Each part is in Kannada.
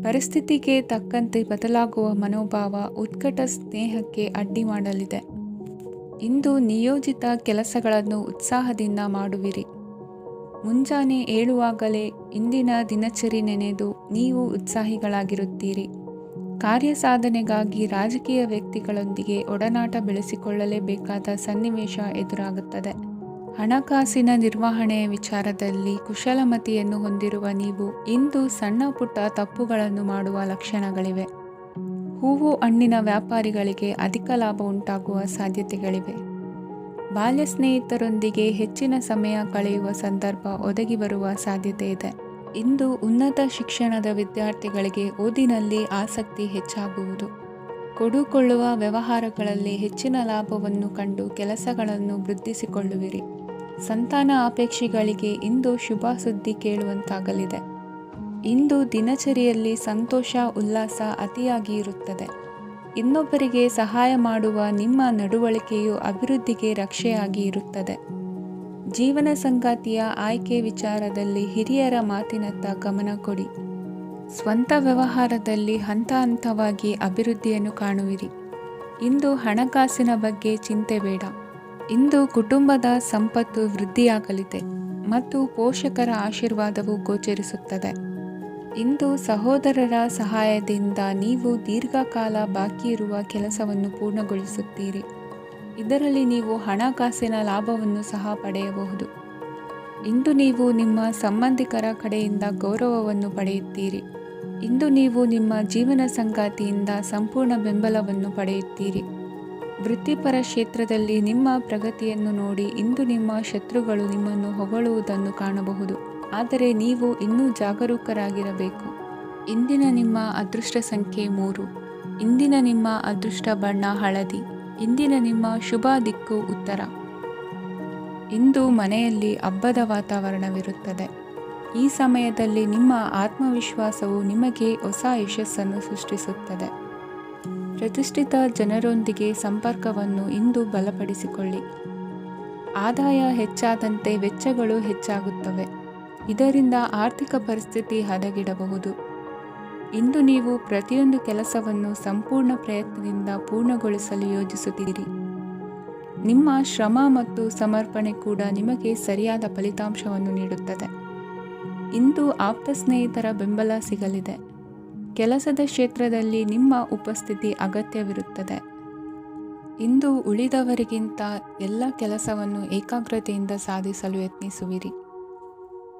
ಪರಿಸ್ಥಿತಿಗೆ ತಕ್ಕಂತೆ ಬದಲಾಗುವ ಮನೋಭಾವ ಉತ್ಕಟ ಸ್ನೇಹಕ್ಕೆ ಅಡ್ಡಿ ಮಾಡಲಿದೆ. ಇಂದು ನಿಯೋಜಿತ ಕೆಲಸಗಳನ್ನು ಉತ್ಸಾಹದಿಂದ ಮಾಡುವಿರಿ. ಮುಂಜಾನೆ ಏಳುವಾಗಲೇ ಇಂದಿನ ದಿನಚರಿ ನೆನೆದು ನೀವು ಉತ್ಸಾಹಿಗಳಾಗಿರುತ್ತೀರಿ. ಕಾರ್ಯಸಾಧನೆಗಾಗಿ ರಾಜಕೀಯ ವ್ಯಕ್ತಿಗಳೊಂದಿಗೆ ಒಡನಾಟ ಬೆಳೆಸಿಕೊಳ್ಳಲೇಬೇಕಾದ ಸನ್ನಿವೇಶ ಎದುರಾಗುತ್ತದೆ. ಹಣಕಾಸಿನ ನಿರ್ವಹಣೆಯ ವಿಚಾರದಲ್ಲಿ ಕುಶಲಮತಿಯನ್ನು ಹೊಂದಿರುವ ನೀವು ಇಂದು ಸಣ್ಣ ಪುಟ್ಟ ತಪ್ಪುಗಳನ್ನು ಮಾಡುವ ಲಕ್ಷಣಗಳಿವೆ. ಹೂವು ಹಣ್ಣಿನ ವ್ಯಾಪಾರಿಗಳಿಗೆ ಅಧಿಕ ಲಾಭ ಉಂಟಾಗುವ ಸಾಧ್ಯತೆಗಳಿವೆ. ಬಾಲ್ಯ ಸ್ನೇಹಿತರೊಂದಿಗೆ ಹೆಚ್ಚಿನ ಸಮಯ ಕಳೆಯುವ ಸಂದರ್ಭ ಒದಗಿ ಬರುವ ಸಾಧ್ಯತೆ ಇದೆ. ಇಂದು ಉನ್ನತ ಶಿಕ್ಷಣದ ವಿದ್ಯಾರ್ಥಿಗಳಿಗೆ ಓದಿನಲ್ಲಿ ಆಸಕ್ತಿ ಹೆಚ್ಚಾಗುವುದು. ಕೊಡುಕೊಳ್ಳುವ ವ್ಯವಹಾರಗಳಲ್ಲಿ ಹೆಚ್ಚಿನ ಲಾಭವನ್ನು ಕಂಡು ಕೆಲಸಗಳನ್ನು ವೃದ್ಧಿಸಿಕೊಳ್ಳುವಿರಿ. ಸಂತಾನ ಅಪೇಕ್ಷಿಗಳಿಗೆ ಇಂದು ಶುಭ ಸುದ್ದಿ ಕೇಳುವಂತಾಗಲಿದೆ. ಇಂದು ದಿನಚರಿಯಲ್ಲಿ ಸಂತೋಷ ಉಲ್ಲಾಸ ಅತಿಯಾಗಿ ಇರುತ್ತದೆ. ಇನ್ನೊಬ್ಬರಿಗೆ ಸಹಾಯ ಮಾಡುವ ನಿಮ್ಮ ನಡವಳಿಕೆಯು ಅಭಿವೃದ್ಧಿಗೆ ರಕ್ಷೆಯಾಗಿ ಇರುತ್ತದೆ. ಜೀವನ ಸಂಗಾತಿಯ ಆಯ್ಕೆ ವಿಚಾರದಲ್ಲಿ ಹಿರಿಯರ ಮಾತಿನತ್ತ ಗಮನ ಕೊಡಿ. ಸ್ವಂತ ವ್ಯವಹಾರದಲ್ಲಿ ಹಂತ ಹಂತವಾಗಿ ಅಭಿವೃದ್ಧಿಯನ್ನು ಕಾಣುವಿರಿ. ಇಂದು ಹಣಕಾಸಿನ ಬಗ್ಗೆ ಚಿಂತೆ ಬೇಡ. ಇಂದು ಕುಟುಂಬದ ಸಂಪತ್ತು ವೃದ್ಧಿಯಾಗಲಿದೆ ಮತ್ತು ಪೋಷಕರ ಆಶೀರ್ವಾದವು ಗೋಚರಿಸುತ್ತದೆ. ಇಂದು ಸಹೋದರರ ಸಹಾಯದಿಂದ ನೀವು ದೀರ್ಘಕಾಲ ಬಾಕಿ ಇರುವ ಕೆಲಸವನ್ನು ಪೂರ್ಣಗೊಳಿಸುತ್ತೀರಿ. ಇದರಲ್ಲಿ ನೀವು ಹಣಕಾಸಿನ ಲಾಭವನ್ನು ಸಹ ಪಡೆಯಬಹುದು. ಇಂದು ನೀವು ನಿಮ್ಮ ಸಂಬಂಧಿಕರ ಕಡೆಯಿಂದ ಗೌರವವನ್ನು ಪಡೆಯುತ್ತೀರಿ. ಇಂದು ನೀವು ನಿಮ್ಮ ಜೀವನ ಸಂಗಾತಿಯಿಂದ ಸಂಪೂರ್ಣ ಬೆಂಬಲವನ್ನು ಪಡೆಯುತ್ತೀರಿ. ವೃತ್ತಿಪರ ಕ್ಷೇತ್ರದಲ್ಲಿ ನಿಮ್ಮ ಪ್ರಗತಿಯನ್ನು ನೋಡಿ ಇಂದು ನಿಮ್ಮ ಶತ್ರುಗಳು ನಿಮ್ಮನ್ನು ಹೊಗಳುವುದನ್ನು ಕಾಣಬಹುದು. ಆದರೆ ನೀವು ಇನ್ನೂ ಜಾಗರೂಕರಾಗಿರಬೇಕು. ಇಂದಿನ ನಿಮ್ಮ ಅದೃಷ್ಟ ಸಂಖ್ಯೆ 3. ಇಂದಿನ ನಿಮ್ಮ ಅದೃಷ್ಟ ಬಣ್ಣ ಹಳದಿ. ಇಂದಿನ ನಿಮ್ಮ ಶುಭ ದಿಕ್ಕು ಉತ್ತರ. ಇಂದು ಮನೆಯಲ್ಲಿ ಹಬ್ಬದ ವಾತಾವರಣವಿರುತ್ತದೆ. ಈ ಸಮಯದಲ್ಲಿ ನಿಮ್ಮ ಆತ್ಮವಿಶ್ವಾಸವು ನಿಮಗೆ ಹೊಸ ಯಶಸ್ಸನ್ನು ಸೃಷ್ಟಿಸುತ್ತದೆ. ಪ್ರತಿಷ್ಠಿತ ಜನರೊಂದಿಗೆ ಸಂಪರ್ಕವನ್ನು ಇಂದು ಬಲಪಡಿಸಿಕೊಳ್ಳಿ. ಆದಾಯ ಹೆಚ್ಚಾದಂತೆ ವೆಚ್ಚಗಳು ಹೆಚ್ಚಾಗುತ್ತವೆ. ಇದರಿಂದ ಆರ್ಥಿಕ ಪರಿಸ್ಥಿತಿ ಹದಗೆಡಬಹುದು. ಇಂದು ನೀವು ಪ್ರತಿಯೊಂದು ಕೆಲಸವನ್ನು ಸಂಪೂರ್ಣ ಪ್ರಯತ್ನದಿಂದ ಪೂರ್ಣಗೊಳಿಸಲು ಯೋಜಿಸುತ್ತೀರಿ. ನಿಮ್ಮ ಶ್ರಮ ಮತ್ತು ಸಮರ್ಪಣೆ ಕೂಡ ನಿಮಗೆ ಸರಿಯಾದ ಫಲಿತಾಂಶವನ್ನು ನೀಡುತ್ತದೆ. ಇಂದು ಆಪ್ತ ಸ್ನೇಹಿತರ ಬೆಂಬಲ ಸಿಗಲಿದೆ. ಕೆಲಸದ ಕ್ಷೇತ್ರದಲ್ಲಿ ನಿಮ್ಮ ಉಪಸ್ಥಿತಿ ಅಗತ್ಯವಿರುತ್ತದೆ. ಇಂದು ಉಳಿದವರಿಗಿಂತ ಎಲ್ಲ ಕೆಲಸವನ್ನು ಏಕಾಗ್ರತೆಯಿಂದ ಸಾಧಿಸಲು ಯತ್ನಿಸುವಿರಿ.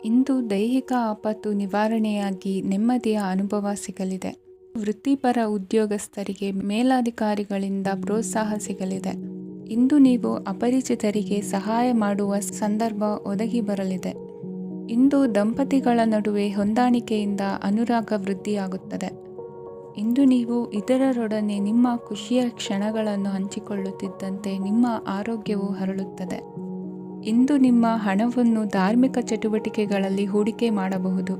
ಇಂದು ದೈಹಿಕ ಆಪತ್ತು ನಿವಾರಣೆಯಾಗಿ ನೆಮ್ಮದಿಯ ಅನುಭವ ಸಿಗಲಿದೆ. ವೃತ್ತಿಪರ ಉದ್ಯೋಗಸ್ಥರಿಗೆ ಮೇಲಾಧಿಕಾರಿಗಳಿಂದ ಪ್ರೋತ್ಸಾಹ ಸಿಗಲಿದೆ. ಇಂದು ನೀವು ಅಪರಿಚಿತರಿಗೆ ಸಹಾಯ ಮಾಡುವ ಸಂದರ್ಭ ಒದಗಿ ಬರಲಿದೆ. ಇಂದು ದಂಪತಿಗಳ ನಡುವೆ ಹೊಂದಾಣಿಕೆಯಿಂದ ಅನುರಾಗ ವೃದ್ಧಿಯಾಗುತ್ತದೆ. ಇಂದು ನೀವು ಇತರರೊಡನೆ ನಿಮ್ಮ ಖುಷಿಯ ಕ್ಷಣಗಳನ್ನು ಹಂಚಿಕೊಳ್ಳುತ್ತಿದ್ದಂತೆ ನಿಮ್ಮ ಆರೋಗ್ಯವು ಹರಳುತ್ತದೆ. ಇಂದು ನಿಮ್ಮ ಹಣವನ್ನು ಧಾರ್ಮಿಕ ಚಟುವಟಿಕೆಗಳಲ್ಲಿ ಹೂಡಿಕೆ ಮಾಡಬಹುದು.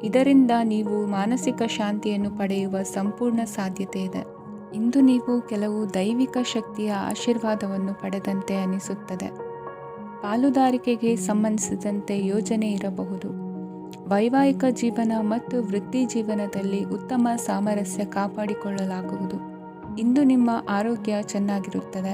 ಇದರಿಂದ ನೀವು ಮಾನಸಿಕ ಶಾಂತಿಯನ್ನು ಪಡೆಯುವ ಸಂಪೂರ್ಣ ಸಾಧ್ಯತೆ ಇದೆ. ಇಂದು ನೀವು ಕೆಲವು ದೈವಿಕ ಶಕ್ತಿಯ ಆಶೀರ್ವಾದವನ್ನು ಪಡೆದಂತೆ ಅನಿಸುತ್ತದೆ. ಪಾಲುದಾರಿಕೆಗೆ ಸಂಬಂಧಿಸಿದಂತೆ ಯೋಜನೆ ಇರಬಹುದು. ವೈವಾಹಿಕ ಜೀವನ ಮತ್ತು ವೃತ್ತಿ ಜೀವನದಲ್ಲಿ ಉತ್ತಮ ಸಾಮರಸ್ಯ ಕಾಪಾಡಿಕೊಳ್ಳಲಾಗುವುದು. ಇಂದು ನಿಮ್ಮ ಆರೋಗ್ಯ ಚೆನ್ನಾಗಿರುತ್ತದೆ.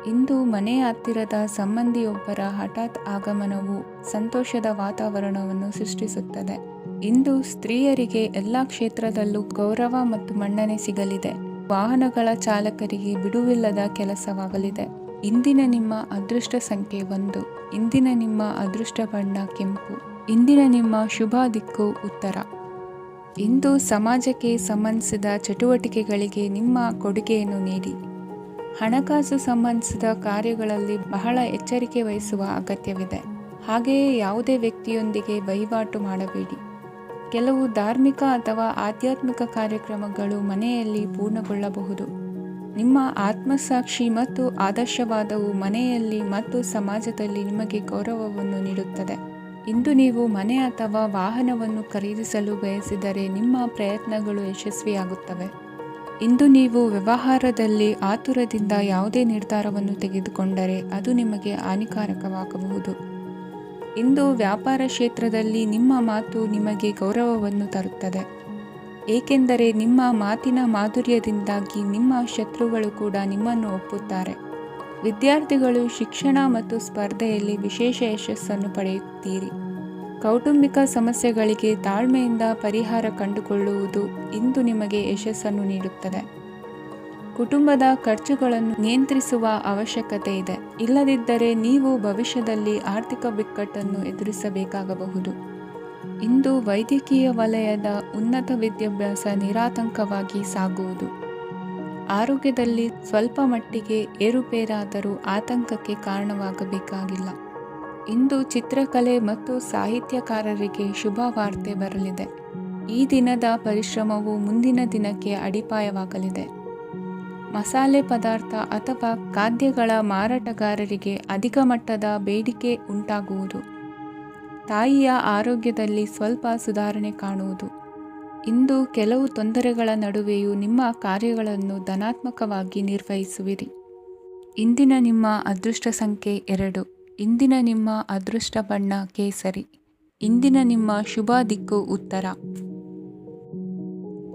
ಇಂದು ಮನೆಯ ಹತ್ತಿರದ ಸಂಬಂಧಿಯೊಬ್ಬರ ಹಠಾತ್ ಆಗಮನವು ಸಂತೋಷದ ವಾತಾವರಣವನ್ನು ಸೃಷ್ಟಿಸುತ್ತದೆ. ಇಂದು ಸ್ತ್ರೀಯರಿಗೆ ಎಲ್ಲ ಕ್ಷೇತ್ರದಲ್ಲೂ ಗೌರವ ಮತ್ತು ಮನ್ನಣೆ ಸಿಗಲಿದೆ. ವಾಹನಗಳ ಚಾಲಕರಿಗೆ ಬಿಡುವಿಲ್ಲದ ಕೆಲಸವಾಗಲಿದೆ. ಇಂದಿನ ನಿಮ್ಮ ಅದೃಷ್ಟ ಸಂಖ್ಯೆ 1. ಇಂದಿನ ನಿಮ್ಮ ಅದೃಷ್ಟ ಬಣ್ಣ ಕೆಂಪು. ಇಂದಿನ ನಿಮ್ಮ ಶುಭ ದಿಕ್ಕು ಉತ್ತರ. ಇಂದು ಸಮಾಜಕ್ಕೆ ಸಂಬಂಧಿಸಿದ ಚಟುವಟಿಕೆಗಳಿಗೆ ನಿಮ್ಮ ಕೊಡುಗೆಯನ್ನು ನೀಡಿ. ಹಣಕಾಸು ಸಂಬಂಧಿಸಿದ ಕಾರ್ಯಗಳಲ್ಲಿ ಬಹಳ ಎಚ್ಚರಿಕೆ ವಹಿಸುವ ಅಗತ್ಯವಿದೆ. ಹಾಗೆಯೇ ಯಾವುದೇ ವ್ಯಕ್ತಿಯೊಂದಿಗೆ ವಹಿವಾಟು ಮಾಡಬೇಡಿ. ಕೆಲವು ಧಾರ್ಮಿಕ ಅಥವಾ ಆಧ್ಯಾತ್ಮಿಕ ಕಾರ್ಯಕ್ರಮಗಳು ಮನೆಯಲ್ಲಿ ಪೂರ್ಣಗೊಳ್ಳಬಹುದು. ನಿಮ್ಮ ಆತ್ಮಸಾಕ್ಷಿ ಮತ್ತು ಆದರ್ಶವಾದವು ಮನೆಯಲ್ಲಿ ಮತ್ತು ಸಮಾಜದಲ್ಲಿ ನಿಮಗೆ ಗೌರವವನ್ನು ನೀಡುತ್ತದೆ. ಇಂದು ನೀವು ಮನೆ ಅಥವಾ ವಾಹನವನ್ನು ಖರೀದಿಸಲು ಬಯಸಿದರೆ ನಿಮ್ಮ ಪ್ರಯತ್ನಗಳು ಯಶಸ್ವಿಯಾಗುತ್ತವೆ. ಇಂದು ನೀವು ವ್ಯವಹಾರದಲ್ಲಿ ಆತುರದಿಂದ ಯಾವುದೇ ನಿರ್ಧಾರವನ್ನು ತೆಗೆದುಕೊಂಡರೆ ಅದು ನಿಮಗೆ ಹಾನಿಕಾರಕವಾಗಬಹುದು. ಇಂದು ವ್ಯಾಪಾರ ಕ್ಷೇತ್ರದಲ್ಲಿ ನಿಮ್ಮ ಮಾತು ನಿಮಗೆ ಗೌರವವನ್ನು ತರುತ್ತದೆ, ಏಕೆಂದರೆ ನಿಮ್ಮ ಮಾತಿನ ಮಾಧುರ್ಯದಿಂದಾಗಿ ನಿಮ್ಮ ಶತ್ರುಗಳು ಕೂಡ ನಿಮ್ಮನ್ನು ಒಪ್ಪುತ್ತಾರೆ. ವಿದ್ಯಾರ್ಥಿಗಳು ಶಿಕ್ಷಣ ಮತ್ತು ಸ್ಪರ್ಧೆಯಲ್ಲಿ ವಿಶೇಷ ಯಶಸ್ಸನ್ನು ಪಡೆಯುತ್ತೀರಿ. ಕೌಟುಂಬಿಕ ಸಮಸ್ಯೆಗಳಿಗೆ ತಾಳ್ಮೆಯಿಂದ ಪರಿಹಾರ ಕಂಡುಕೊಳ್ಳುವುದು ಇಂದು ನಿಮಗೆ ಯಶಸ್ಸನ್ನು ನೀಡುತ್ತದೆ. ಕುಟುಂಬದ ಖರ್ಚುಗಳನ್ನು ನಿಯಂತ್ರಿಸುವ ಅವಶ್ಯಕತೆ ಇದೆ, ಇಲ್ಲದಿದ್ದರೆ ನೀವು ಭವಿಷ್ಯದಲ್ಲಿ ಆರ್ಥಿಕ ಬಿಕ್ಕಟ್ಟನ್ನು ಎದುರಿಸಬೇಕಾಗಬಹುದು. ಇಂದು ವೈದ್ಯಕೀಯ ವಲಯದ ಉನ್ನತ ವಿದ್ಯಾಭ್ಯಾಸ ನಿರಾತಂಕವಾಗಿ ಸಾಗುವುದು. ಆರೋಗ್ಯದಲ್ಲಿ ಸ್ವಲ್ಪ ಮಟ್ಟಿಗೆ ಏರುಪೇರಾದರೂ ಆತಂಕಕ್ಕೆ ಕಾರಣವಾಗಬೇಕಾಗಿಲ್ಲ. ಇಂದು ಚಿತ್ರಕಲೆ ಮತ್ತು ಸಾಹಿತ್ಯಕಾರರಿಗೆ ಶುಭ ವಾರ್ತೆ ಬರಲಿದೆ. ಈ ದಿನದ ಪರಿಶ್ರಮವು ಮುಂದಿನ ದಿನಕ್ಕೆ ಅಡಿಪಾಯವಾಗಲಿದೆ. ಮಸಾಲೆ ಪದಾರ್ಥ ಅಥವಾ ಖಾದ್ಯಗಳ ಮಾರಾಟಗಾರರಿಗೆ ಅಧಿಕ ಮಟ್ಟದ ಬೇಡಿಕೆ ಉಂಟಾಗುವುದು. ತಾಯಿಯ ಆರೋಗ್ಯದಲ್ಲಿ ಸ್ವಲ್ಪ ಸುಧಾರಣೆ ಕಾಣುವುದು. ಇಂದು ಕೆಲವು ತೊಂದರೆಗಳ ನಡುವೆಯೂ ನಿಮ್ಮ ಕಾರ್ಯಗಳನ್ನು ಧನಾತ್ಮಕವಾಗಿ ನಿರ್ವಹಿಸುವಿರಿ. ಇಂದಿನ ನಿಮ್ಮ ಅದೃಷ್ಟ ಸಂಖ್ಯೆ 2. ಇಂದಿನ ನಿಮ್ಮ ಅದೃಷ್ಟ ಬಣ್ಣ ಕೇಸರಿ. ಇಂದಿನ ನಿಮ್ಮ ಶುಭ ದಿಕ್ಕು ಉತ್ತರ.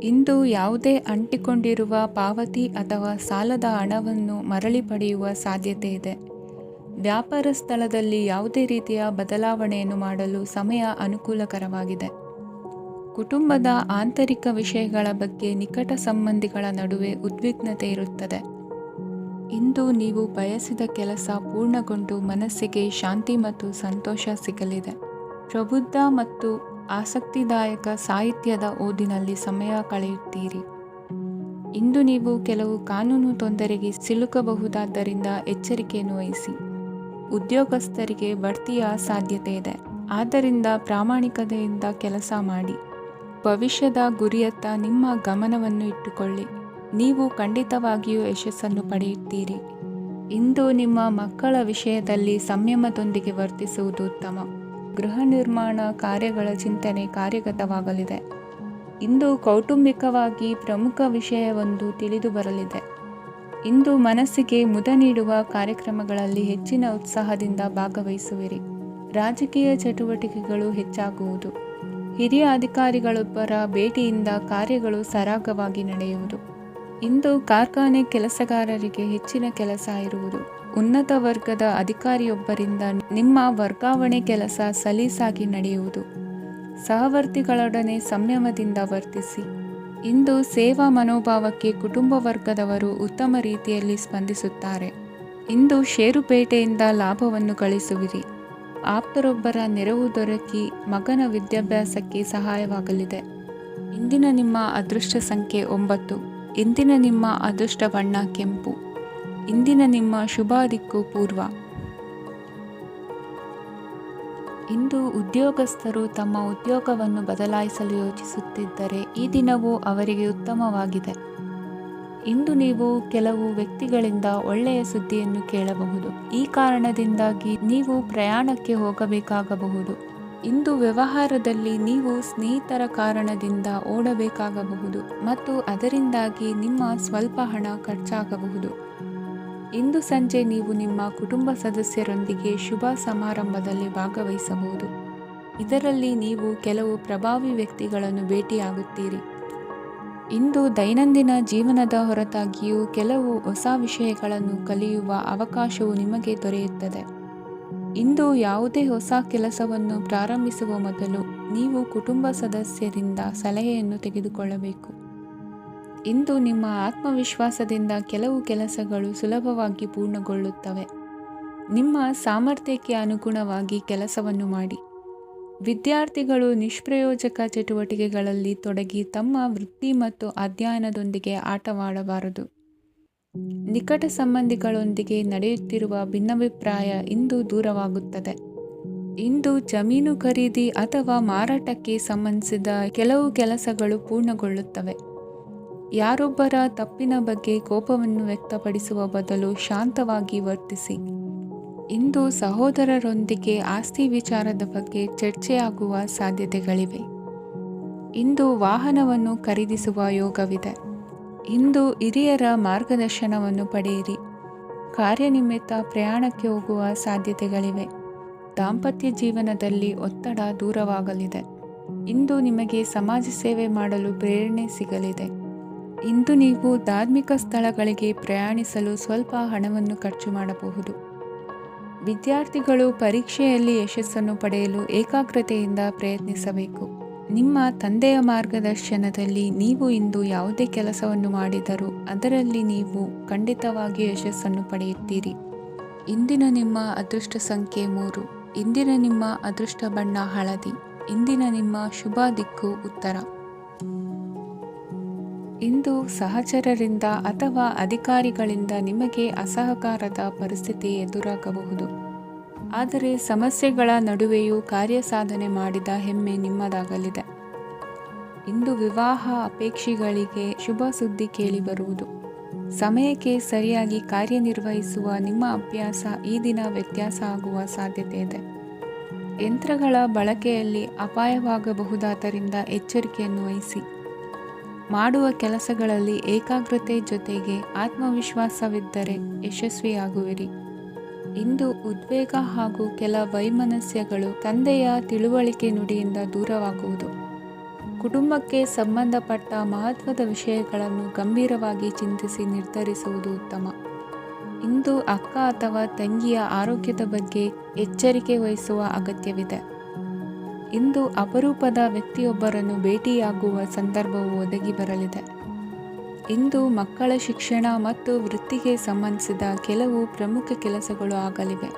ಇಂದು ಯಾವುದೇ ಅಂಟಿಕೊಂಡಿರುವ ಪಾವತಿ ಅಥವಾ ಸಾಲದ ಹಣವನ್ನು ಮರಳಿ ಪಡೆಯುವ ಸಾಧ್ಯತೆ ಇದೆ. ವ್ಯಾಪಾರ ಸ್ಥಳದಲ್ಲಿ ಯಾವುದೇ ರೀತಿಯ ಬದಲಾವಣೆಯನ್ನು ಮಾಡಲು ಸಮಯ ಅನುಕೂಲಕರವಾಗಿದೆ. ಕುಟುಂಬದ ಆಂತರಿಕ ವಿಷಯಗಳ ಬಗ್ಗೆ ನಿಕಟ ಸಂಬಂಧಿಗಳ ನಡುವೆ ಉದ್ವಿಗ್ನತೆ ಇರುತ್ತದೆ. ಇಂದು ನೀವು ಬಯಸಿದ ಕೆಲಸ ಪೂರ್ಣಗೊಂಡು ಮನಸ್ಸಿಗೆ ಶಾಂತಿ ಮತ್ತು ಸಂತೋಷ ಸಿಗಲಿದೆ. ಪ್ರಬುದ್ಧ ಮತ್ತು ಆಸಕ್ತಿದಾಯಕ ಸಾಹಿತ್ಯದ ಓದಿನಲ್ಲಿ ಸಮಯ ಕಳೆಯುತ್ತೀರಿ. ಇಂದು ನೀವು ಕೆಲವು ಕಾನೂನು ತೊಂದರೆಗೆ ಸಿಲುಕಬಹುದಾದ್ದರಿಂದ ಎಚ್ಚರಿಕೆಯನ್ನು ವಹಿಸಿ. ಉದ್ಯೋಗಸ್ಥರಿಗೆ ಬಡ್ತಿಯ ಸಾಧ್ಯತೆ ಇದೆ, ಆದ್ದರಿಂದ ಪ್ರಾಮಾಣಿಕತೆಯಿಂದ ಕೆಲಸ ಮಾಡಿ. ಭವಿಷ್ಯದ ಗುರಿಯತ್ತ ನಿಮ್ಮ ಗಮನವನ್ನು ಇಟ್ಟುಕೊಳ್ಳಿ. ನೀವು ಖಂಡಿತವಾಗಿಯೂ ಯಶಸ್ಸನ್ನು ಪಡೆಯುತ್ತೀರಿ. ಇಂದು ನಿಮ್ಮ ಮಕ್ಕಳ ವಿಷಯದಲ್ಲಿ ಸಂಯಮದೊಂದಿಗೆ ವರ್ತಿಸುವುದು ಉತ್ತಮ. ಗೃಹ ನಿರ್ಮಾಣ ಕಾರ್ಯಗಳ ಚಿಂತನೆ ಕಾರ್ಯಗತವಾಗಲಿದೆ. ಇಂದು ಕೌಟುಂಬಿಕವಾಗಿ ಪ್ರಮುಖ ವಿಷಯವೊಂದು ತಿಳಿದು ಬರಲಿದೆ. ಇಂದು ಮನಸ್ಸಿಗೆ ಮುದ ನೀಡುವ ಕಾರ್ಯಕ್ರಮಗಳಲ್ಲಿ ಹೆಚ್ಚಿನ ಉತ್ಸಾಹದಿಂದ ಭಾಗವಹಿಸುವಿರಿ. ರಾಜಕೀಯ ಚಟುವಟಿಕೆಗಳು ಹೆಚ್ಚಾಗುವುದು. ಹಿರಿಯ ಅಧಿಕಾರಿಗಳೊಬ್ಬರ ಭೇಟಿಯಿಂದ ಕಾರ್ಯಗಳು ಸರಾಗವಾಗಿ ನಡೆಯುವುದು. ಇಂದು ಕಾರ್ಖಾನೆ ಕೆಲಸಗಾರರಿಗೆ ಹೆಚ್ಚಿನ ಕೆಲಸ ಇರುವುದು. ಉನ್ನತ ವರ್ಗದ ಅಧಿಕಾರಿಯೊಬ್ಬರಿಂದ ನಿಮ್ಮ ವರ್ಗಾವಣೆ ಕೆಲಸ ಸಲೀಸಾಗಿ ನಡೆಯುವುದು. ಸಹವರ್ತಿಗಳೊಡನೆ ಸಂಯಮದಿಂದ ವರ್ತಿಸಿ. ಇಂದು ಸೇವಾ ಮನೋಭಾವಕ್ಕೆ ಕುಟುಂಬ ವರ್ಗದವರು ಉತ್ತಮ ರೀತಿಯಲ್ಲಿ ಸ್ಪಂದಿಸುತ್ತಾರೆ. ಇಂದು ಷೇರುಪೇಟೆಯಿಂದ ಲಾಭವನ್ನು ಗಳಿಸುವಿರಿ. ಆಪ್ತರೊಬ್ಬರ ನೆರವು ದೊರಕಿ ಮಗನ ವಿದ್ಯಾಭ್ಯಾಸಕ್ಕೆ ಸಹಾಯವಾಗಲಿದೆ. ಇಂದಿನ ನಿಮ್ಮ ಅದೃಷ್ಟ ಸಂಖ್ಯೆ 9. ಇಂದಿನ ನಿಮ್ಮ ಅದೃಷ್ಟ ಬಣ್ಣ ಕೆಂಪು. ಇಂದಿನ ನಿಮ್ಮ ಶುಭ ದಿಕ್ಕು ಪೂರ್ವ. ಇಂದು ಉದ್ಯೋಗಸ್ಥರು ತಮ್ಮ ಉದ್ಯೋಗವನ್ನು ಬದಲಾಯಿಸಲು ಯೋಚಿಸುತ್ತಿದ್ದರೆ ಈ ದಿನವೂ ಅವರಿಗೆ ಉತ್ತಮವಾಗಿದೆ. ಇಂದು ನೀವು ಕೆಲವು ವ್ಯಕ್ತಿಗಳಿಂದ ಒಳ್ಳೆಯ ಸುದ್ದಿಯನ್ನು ಕೇಳಬಹುದು. ಈ ಕಾರಣದಿಂದಾಗಿ ನೀವು ಪ್ರಯಾಣಕ್ಕೆ ಹೋಗಬೇಕಾಗಬಹುದು. ಇಂದು ವ್ಯವಹಾರದಲ್ಲಿ ನೀವು ಸ್ನೇಹಿತರ ಕಾರಣದಿಂದ ಓಡಬೇಕಾಗಬಹುದು ಮತ್ತು ಅದರಿಂದಾಗಿ ನಿಮ್ಮ ಸ್ವಲ್ಪ ಹಣ ಖರ್ಚಾಗಬಹುದು. ಇಂದು ಸಂಜೆ ನೀವು ನಿಮ್ಮ ಕುಟುಂಬ ಸದಸ್ಯರೊಂದಿಗೆ ಶುಭ ಸಮಾರಂಭದಲ್ಲಿ ಭಾಗವಹಿಸಬಹುದು. ಇದರಲ್ಲಿ ನೀವು ಕೆಲವು ಪ್ರಭಾವಿ ವ್ಯಕ್ತಿಗಳನ್ನು ಭೇಟಿಯಾಗುತ್ತೀರಿ. ಇಂದು ದೈನಂದಿನ ಜೀವನದ ಹೊರತಾಗಿಯೂ ಕೆಲವು ಹೊಸ ವಿಷಯಗಳನ್ನು ಕಲಿಯುವ ಅವಕಾಶವು ನಿಮಗೆ ದೊರೆಯುತ್ತದೆ. ಇಂದು ಯಾವುದೇ ಹೊಸ ಕೆಲಸವನ್ನು ಪ್ರಾರಂಭಿಸುವ ಮೊದಲು ನೀವು ಕುಟುಂಬ ಸದಸ್ಯರಿಂದ ಸಲಹೆಯನ್ನು ತೆಗೆದುಕೊಳ್ಳಬೇಕು. ಇಂದು ನಿಮ್ಮ ಆತ್ಮವಿಶ್ವಾಸದಿಂದ ಕೆಲವು ಕೆಲಸಗಳು ಸುಲಭವಾಗಿ ಪೂರ್ಣಗೊಳ್ಳುತ್ತವೆ. ನಿಮ್ಮ ಸಾಮರ್ಥ್ಯಕ್ಕೆ ಅನುಗುಣವಾಗಿ ಕೆಲಸವನ್ನು ಮಾಡಿ. ವಿದ್ಯಾರ್ಥಿಗಳು ನಿಷ್ಪ್ರಯೋಜಕ ಚಟುವಟಿಕೆಗಳಲ್ಲಿ ತೊಡಗಿ ತಮ್ಮ ವೃತ್ತಿ ಮತ್ತು ಅಧ್ಯಯನದೊಂದಿಗೆ ಆಟವಾಡಬಾರದು. ನಿಕಟ ಸಂಬಂಧಿಗಳೊಂದಿಗೆ ನಡೆಯುತ್ತಿರುವ ಭಿನ್ನಾಭಿಪ್ರಾಯ ಇಂದು ದೂರವಾಗುತ್ತದೆ. ಇಂದು ಜಮೀನು ಖರೀದಿ ಅಥವಾ ಮಾರಾಟಕ್ಕೆ ಸಂಬಂಧಿಸಿದ ಕೆಲವು ಕೆಲಸಗಳು ಪೂರ್ಣಗೊಳ್ಳುತ್ತವೆ. ಯಾರೊಬ್ಬರ ತಪ್ಪಿನ ಬಗ್ಗೆ ಕೋಪವನ್ನು ವ್ಯಕ್ತಪಡಿಸುವ ಬದಲು ಶಾಂತವಾಗಿ ವರ್ತಿಸಿ. ಇಂದು ಸಹೋದರರೊಂದಿಗೆ ಆಸ್ತಿ ವಿಚಾರದ ಬಗ್ಗೆ ಚರ್ಚೆಯಾಗುವ ಸಾಧ್ಯತೆಗಳಿವೆ. ಇಂದು ವಾಹನವನ್ನು ಖರೀದಿಸುವ ಯೋಗವಿದೆ. ಇಂದು ಹಿರಿಯರ ಮಾರ್ಗದರ್ಶನವನ್ನು ಪಡೆಯಿರಿ. ಕಾರ್ಯನಿಮಿತ್ತ ಪ್ರಯಾಣಕ್ಕೆ ಹೋಗುವ ಸಾಧ್ಯತೆಗಳಿವೆ. ದಾಂಪತ್ಯ ಜೀವನದಲ್ಲಿ ಒತ್ತಡ ದೂರವಾಗಲಿದೆ. ಇಂದು ನಿಮಗೆ ಸಮಾಜ ಸೇವೆ ಮಾಡಲು ಪ್ರೇರಣೆ ಸಿಗಲಿದೆ. ಇಂದು ನೀವು ಧಾರ್ಮಿಕ ಸ್ಥಳಗಳಿಗೆ ಪ್ರಯಾಣಿಸಲು ಸ್ವಲ್ಪ ಹಣವನ್ನು ಖರ್ಚು ಮಾಡಬಹುದು. ವಿದ್ಯಾರ್ಥಿಗಳು ಪರೀಕ್ಷೆಯಲ್ಲಿ ಯಶಸ್ಸನ್ನು ಪಡೆಯಲು ಏಕಾಗ್ರತೆಯಿಂದ ಪ್ರಯತ್ನಿಸಬೇಕು. ನಿಮ್ಮ ತಂದೆಯ ಮಾರ್ಗದರ್ಶನದಲ್ಲಿ ನೀವು ಇಂದು ಯಾವುದೇ ಕೆಲಸವನ್ನು ಮಾಡಿದರೂ ಅದರಲ್ಲಿ ನೀವು ಖಂಡಿತವಾಗಿ ಯಶಸ್ಸನ್ನು ಪಡೆಯುತ್ತೀರಿ. ಇಂದಿನ ನಿಮ್ಮ ಅದೃಷ್ಟ ಸಂಖ್ಯೆ 3. ಇಂದಿನ ನಿಮ್ಮ ಅದೃಷ್ಟ ಬಣ್ಣ ಹಳದಿ. ಇಂದಿನ ನಿಮ್ಮ ಶುಭ ದಿಕ್ಕು ಉತ್ತರ. ಇಂದು ಸಹಚರರಿಂದ ಅಥವಾ ಅಧಿಕಾರಿಗಳಿಂದ ನಿಮಗೆ ಅಸಹಕಾರದ ಪರಿಸ್ಥಿತಿ ಎದುರಾಗಬಹುದು. ಆದರೆ ಸಮಸ್ಯೆಗಳ ನಡುವೆಯೂ ಕಾರ್ಯಸಾಧನೆ ಮಾಡಿದ ಹೆಮ್ಮೆ ನಿಮ್ಮದಾಗಲಿದೆ. ಇಂದು ವಿವಾಹ ಅಪೇಕ್ಷಿಗಳಿಗೆ ಶುಭ ಸುದ್ದಿ ಕೇಳಿಬರುವುದು. ಸಮಯಕ್ಕೆ ಸರಿಯಾಗಿ ಕಾರ್ಯನಿರ್ವಹಿಸುವ ನಿಮ್ಮ ಅಭ್ಯಾಸ ಈ ದಿನ ವ್ಯತ್ಯಾಸ ಆಗುವ ಸಾಧ್ಯತೆ ಇದೆ. ಯಂತ್ರಗಳ ಬಳಕೆಯಲ್ಲಿ ಅಪಾಯವಾಗಬಹುದಾದ್ದರಿಂದ ಎಚ್ಚರಿಕೆಯನ್ನು ವಹಿಸಿ. ಮಾಡುವ ಕೆಲಸಗಳಲ್ಲಿ ಏಕಾಗ್ರತೆ ಜೊತೆಗೆ ಆತ್ಮವಿಶ್ವಾಸವಿದ್ದರೆ ಯಶಸ್ವಿಯಾಗುವಿರಿ. ಇಂದು ಉದ್ವೇಗ ಹಾಗೂ ಕೆಲ ವೈಮನಸ್ಯಗಳು ತಂದೆಯ ತಿಳುವಳಿಕೆ ನುಡಿಯಿಂದ ದೂರವಾಗುವುದು. ಕುಟುಂಬಕ್ಕೆ ಸಂಬಂಧಪಟ್ಟ ಮಹತ್ವದ ವಿಷಯಗಳನ್ನು ಗಂಭೀರವಾಗಿ ಚಿಂತಿಸಿ ನಿರ್ಧರಿಸುವುದು ಉತ್ತಮ. ಇಂದು ಅಕ್ಕ ಅಥವಾ ತಂಗಿಯ ಆರೋಗ್ಯದ ಬಗ್ಗೆ ಎಚ್ಚರಿಕೆ ವಹಿಸುವ ಅಗತ್ಯವಿದೆ. ಇಂದು ಅಪರೂಪದ ವ್ಯಕ್ತಿಯೊಬ್ಬರನ್ನು ಭೇಟಿಯಾಗುವ ಸಂದರ್ಭವು ಒದಗಿ ಬರಲಿದೆ. ಇಂದು ಮಕ್ಕಳ ಶಿಕ್ಷಣ ಮತ್ತು ವೃತ್ತಿಗೆ ಸಂಬಂಧಿಸಿದ ಕೆಲವು ಪ್ರಮುಖ ಕೆಲಸಗಳು ಆಗಲಿವೆ.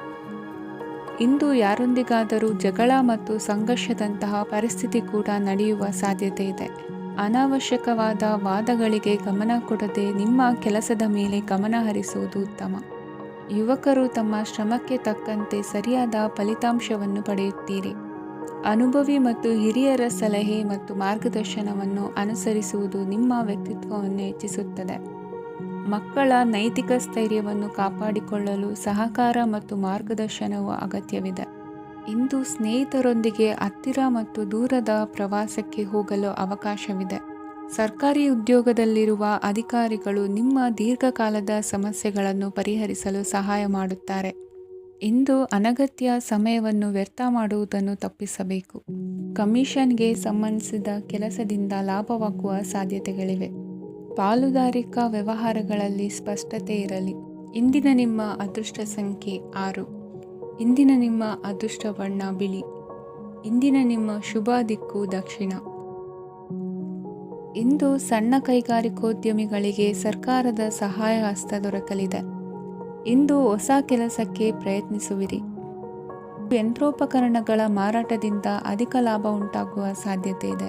ಇಂದು ಯಾರೊಂದಿಗಾದರೂ ಜಗಳ ಮತ್ತು ಸಂಘರ್ಷದಂತಹ ಪರಿಸ್ಥಿತಿ ಕೂಡ ನಡೆಯುವ ಸಾಧ್ಯತೆ ಇದೆ. ಅನಾವಶ್ಯಕವಾದ ವಾದಗಳಿಗೆ ಗಮನ ಕೊಡದೆ ನಿಮ್ಮ ಕೆಲಸದ ಮೇಲೆ ಗಮನ ಹರಿಸುವುದು ಉತ್ತಮ. ಯುವಕರು ತಮ್ಮ ಶ್ರಮಕ್ಕೆ ತಕ್ಕಂತೆ ಸರಿಯಾದ ಫಲಿತಾಂಶವನ್ನು ಪಡೆಯುತ್ತೀರಿ. ಅನುಭವಿ ಮತ್ತು ಹಿರಿಯರ ಸಲಹೆ ಮತ್ತು ಮಾರ್ಗದರ್ಶನವನ್ನು ಅನುಸರಿಸುವುದು ನಿಮ್ಮ ವ್ಯಕ್ತಿತ್ವವನ್ನು ಹೆಚ್ಚಿಸುತ್ತದೆ. ಮಕ್ಕಳ ನೈತಿಕ ಸ್ಥೈರ್ಯವನ್ನು ಕಾಪಾಡಿಕೊಳ್ಳಲು ಸಹಕಾರ ಮತ್ತು ಮಾರ್ಗದರ್ಶನವು ಅಗತ್ಯವಿದೆ. ಇಂದು ಸ್ನೇಹಿತರೊಂದಿಗೆ ಹತ್ತಿರ ಮತ್ತು ದೂರದ ಪ್ರವಾಸಕ್ಕೆ ಹೋಗಲು ಅವಕಾಶವಿದೆ. ಸರ್ಕಾರಿ ಉದ್ಯೋಗದಲ್ಲಿರುವ ಅಧಿಕಾರಿಗಳು ನಿಮ್ಮ ದೀರ್ಘಕಾಲದ ಸಮಸ್ಯೆಗಳನ್ನು ಪರಿಹರಿಸಲು ಸಹಾಯ ಮಾಡುತ್ತಾರೆ. ಇಂದು ಅನಗತ್ಯ ಸಮಯವನ್ನು ವ್ಯರ್ಥ ಮಾಡುವುದನ್ನು ತಪ್ಪಿಸಬೇಕು. ಕಮಿಷನ್ಗೆ ಸಂಬಂಧಿಸಿದ ಕೆಲಸದಿಂದ ಲಾಭವಾಗುವ ಸಾಧ್ಯತೆಗಳಿವೆ. ಪಾಲುದಾರಿಕಾ ವ್ಯವಹಾರಗಳಲ್ಲಿ ಸ್ಪಷ್ಟತೆ ಇರಲಿ. ಇಂದಿನ ನಿಮ್ಮ ಅದೃಷ್ಟ ಸಂಖ್ಯೆ 6. ಇಂದಿನ ನಿಮ್ಮ ಅದೃಷ್ಟ ಬಣ್ಣ ಬಿಳಿ. ಇಂದಿನ ನಿಮ್ಮ ಶುಭ ದಿಕ್ಕು ದಕ್ಷಿಣ. ಇಂದು ಸಣ್ಣ ಕೈಗಾರಿಕೋದ್ಯಮಿಗಳಿಗೆ ಸರ್ಕಾರದ ಸಹಾಯ ಹಸ್ತ ದೊರಕಲಿದೆ. ಇಂದು ಹೊಸ ಕೆಲಸಕ್ಕೆ ಪ್ರಯತ್ನಿಸುವಿರಿ. ಯಂತ್ರೋಪಕರಣಗಳ ಮಾರಾಟದಿಂದ ಅಧಿಕ ಲಾಭ ಉಂಟಾಗುವ ಸಾಧ್ಯತೆ ಇದೆ.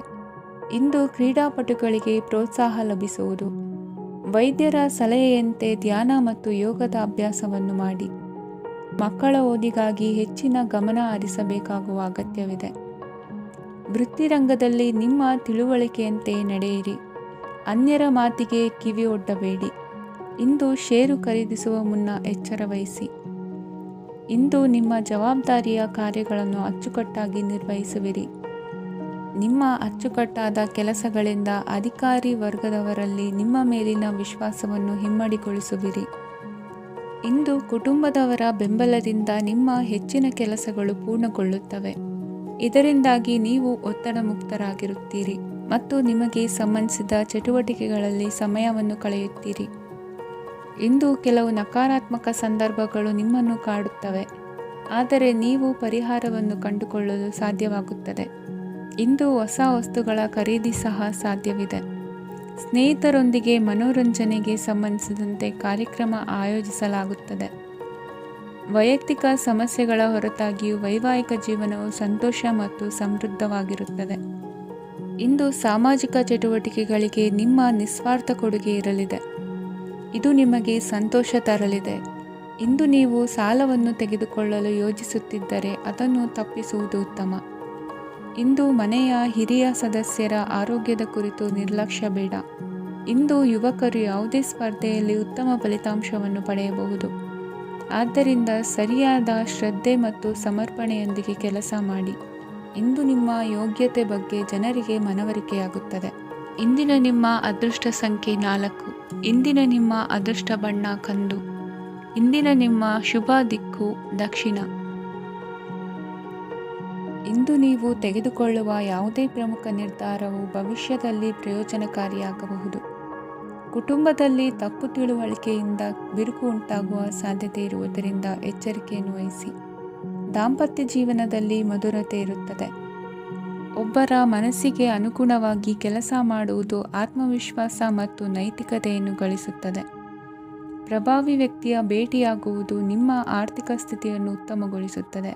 ಇಂದು ಕ್ರೀಡಾಪಟುಗಳಿಗೆ ಪ್ರೋತ್ಸಾಹ ಲಭಿಸುವುದು. ವೈದ್ಯರ ಸಲಹೆಯಂತೆ ಧ್ಯಾನ ಮತ್ತು ಯೋಗದ ಅಭ್ಯಾಸವನ್ನು ಮಾಡಿ. ಮಕ್ಕಳ ಓದಿಗಾಗಿ ಹೆಚ್ಚಿನ ಗಮನ ಹರಿಸಬೇಕಾಗುವ ಅಗತ್ಯವಿದೆ. ವೃತ್ತಿರಂಗದಲ್ಲಿ ನಿಮ್ಮ ತಿಳುವಳಿಕೆಯಂತೆ ನಡೆಯಿರಿ. ಅನ್ಯರ ಮಾತಿಗೆ ಕಿವಿ ಒಡ್ಡಬೇಡಿ. ಇಂದು ಷೇರು ಖರೀದಿಸುವ ಮುನ್ನ ಎಚ್ಚರ ವಹಿಸಿ. ಇಂದು ನಿಮ್ಮ ಜವಾಬ್ದಾರಿಯ ಕಾರ್ಯಗಳನ್ನು ಅಚ್ಚುಕಟ್ಟಾಗಿ ನಿರ್ವಹಿಸುವಿರಿ. ನಿಮ್ಮ ಅಚ್ಚುಕಟ್ಟಾದ ಕೆಲಸಗಳಿಂದ ಅಧಿಕಾರಿ ವರ್ಗದವರಲ್ಲಿ ನಿಮ್ಮ ಮೇಲಿನ ವಿಶ್ವಾಸವನ್ನು ಇಮ್ಮಡಿಗೊಳಿಸುವಿರಿ. ಇಂದು ಕುಟುಂಬದವರ ಬೆಂಬಲದಿಂದ ನಿಮ್ಮ ಹೆಚ್ಚಿನ ಕೆಲಸಗಳು ಪೂರ್ಣಗೊಳ್ಳುತ್ತವೆ. ಇದರಿಂದಾಗಿ ನೀವು ಒತ್ತಡ ಮುಕ್ತರಾಗಿರುತ್ತೀರಿ ಮತ್ತು ನಿಮಗೆ ಸಂಬಂಧಿಸಿದ ಚಟುವಟಿಕೆಗಳಲ್ಲಿ ಸಮಯವನ್ನು ಕಳೆಯುತ್ತೀರಿ. ಇಂದು ಕೆಲವು ನಕಾರಾತ್ಮಕ ಸಂದರ್ಭಗಳು ನಿಮ್ಮನ್ನು ಕಾಡುತ್ತವೆ, ಆದರೆ ನೀವು ಪರಿಹಾರವನ್ನು ಕಂಡುಕೊಳ್ಳಲು ಸಾಧ್ಯವಾಗುತ್ತದೆ. ಇಂದು ಹೊಸ ವಸ್ತುಗಳ ಖರೀದಿ ಸಹ ಸಾಧ್ಯವಿದೆ. ಸ್ನೇಹಿತರೊಂದಿಗೆ ಮನೋರಂಜನೆಗೆ ಸಂಬಂಧಿಸಿದಂತೆ ಕಾರ್ಯಕ್ರಮ ಆಯೋಜಿಸಲಾಗುತ್ತದೆ. ವೈಯಕ್ತಿಕ ಸಮಸ್ಯೆಗಳ ಹೊರತಾಗಿಯೂ ವೈವಾಹಿಕ ಜೀವನವು ಸಂತೋಷ ಮತ್ತು ಸಮೃದ್ಧವಾಗಿರುತ್ತದೆ. ಇಂದು ಸಾಮಾಜಿಕ ಚಟುವಟಿಕೆಗಳಿಗೆ ನಿಮ್ಮ ನಿಸ್ವಾರ್ಥ ಕೊಡುಗೆ ಇರಲಿದೆ. ಇದು ನಿಮಗೆ ಸಂತೋಷ ತರಲಿದೆ. ಇಂದು ನೀವು ಸಾಲವನ್ನು ತೆಗೆದುಕೊಳ್ಳಲು ಯೋಜಿಸುತ್ತಿದ್ದರೆ ಅದನ್ನು ತಪ್ಪಿಸುವುದು ಉತ್ತಮ. ಇಂದು ಮನೆಯ ಹಿರಿಯ ಸದಸ್ಯರ ಆರೋಗ್ಯದ ಕುರಿತು ನಿರ್ಲಕ್ಷ್ಯ ಬೇಡ. ಇಂದು ಯುವಕರು ಯಾವುದೇ ಸ್ಪರ್ಧೆಯಲ್ಲಿ ಉತ್ತಮ ಫಲಿತಾಂಶವನ್ನು ಪಡೆಯಬಹುದು. ಆದ್ದರಿಂದ ಸರಿಯಾದ ಶ್ರದ್ಧೆ ಮತ್ತು ಸಮರ್ಪಣೆಯೊಂದಿಗೆ ಕೆಲಸ ಮಾಡಿ. ಇಂದು ನಿಮ್ಮ ಯೋಗ್ಯತೆ ಬಗ್ಗೆ ಜನರಿಗೆ ಮನವರಿಕೆಯಾಗುತ್ತದೆ. ಇಂದಿನ ನಿಮ್ಮ ಅದೃಷ್ಟ ಸಂಖ್ಯೆ 4. ಇಂದಿನ ನಿಮ್ಮ ಅದೃಷ್ಟ ಬಣ್ಣ ಕಂದು. ಇಂದಿನ ನಿಮ್ಮ ಶುಭ ದಿಕ್ಕು ದಕ್ಷಿಣ. ಇಂದು ನೀವು ತೆಗೆದುಕೊಳ್ಳುವ ಯಾವುದೇ ಪ್ರಮುಖ ನಿರ್ಧಾರವು ಭವಿಷ್ಯದಲ್ಲಿ ಪ್ರಯೋಜನಕಾರಿಯಾಗಬಹುದು. ಕುಟುಂಬದಲ್ಲಿ ತಪ್ಪು ತಿಳುವಳಿಕೆಯಿಂದ ಬಿರುಕು ಉಂಟಾಗುವ ಸಾಧ್ಯತೆ ಇರುವುದರಿಂದ ಎಚ್ಚರಿಕೆಯನ್ನು ವಹಿಸಿ. ದಾಂಪತ್ಯ ಜೀವನದಲ್ಲಿ ಮಧುರತೆ ಇರುತ್ತದೆ. ಒಬ್ಬರ ಮನಸ್ಸಿಗೆ ಅನುಗುಣವಾಗಿ ಕೆಲಸ ಮಾಡುವುದು ಆತ್ಮವಿಶ್ವಾಸ ಮತ್ತು ನೈತಿಕತೆಯನ್ನು ಗಳಿಸುತ್ತದೆ. ಪ್ರಭಾವಿ ವ್ಯಕ್ತಿಯ ಭೇಟಿಯಾಗುವುದು ನಿಮ್ಮ ಆರ್ಥಿಕ ಸ್ಥಿತಿಯನ್ನು ಉತ್ತಮಗೊಳಿಸುತ್ತದೆ.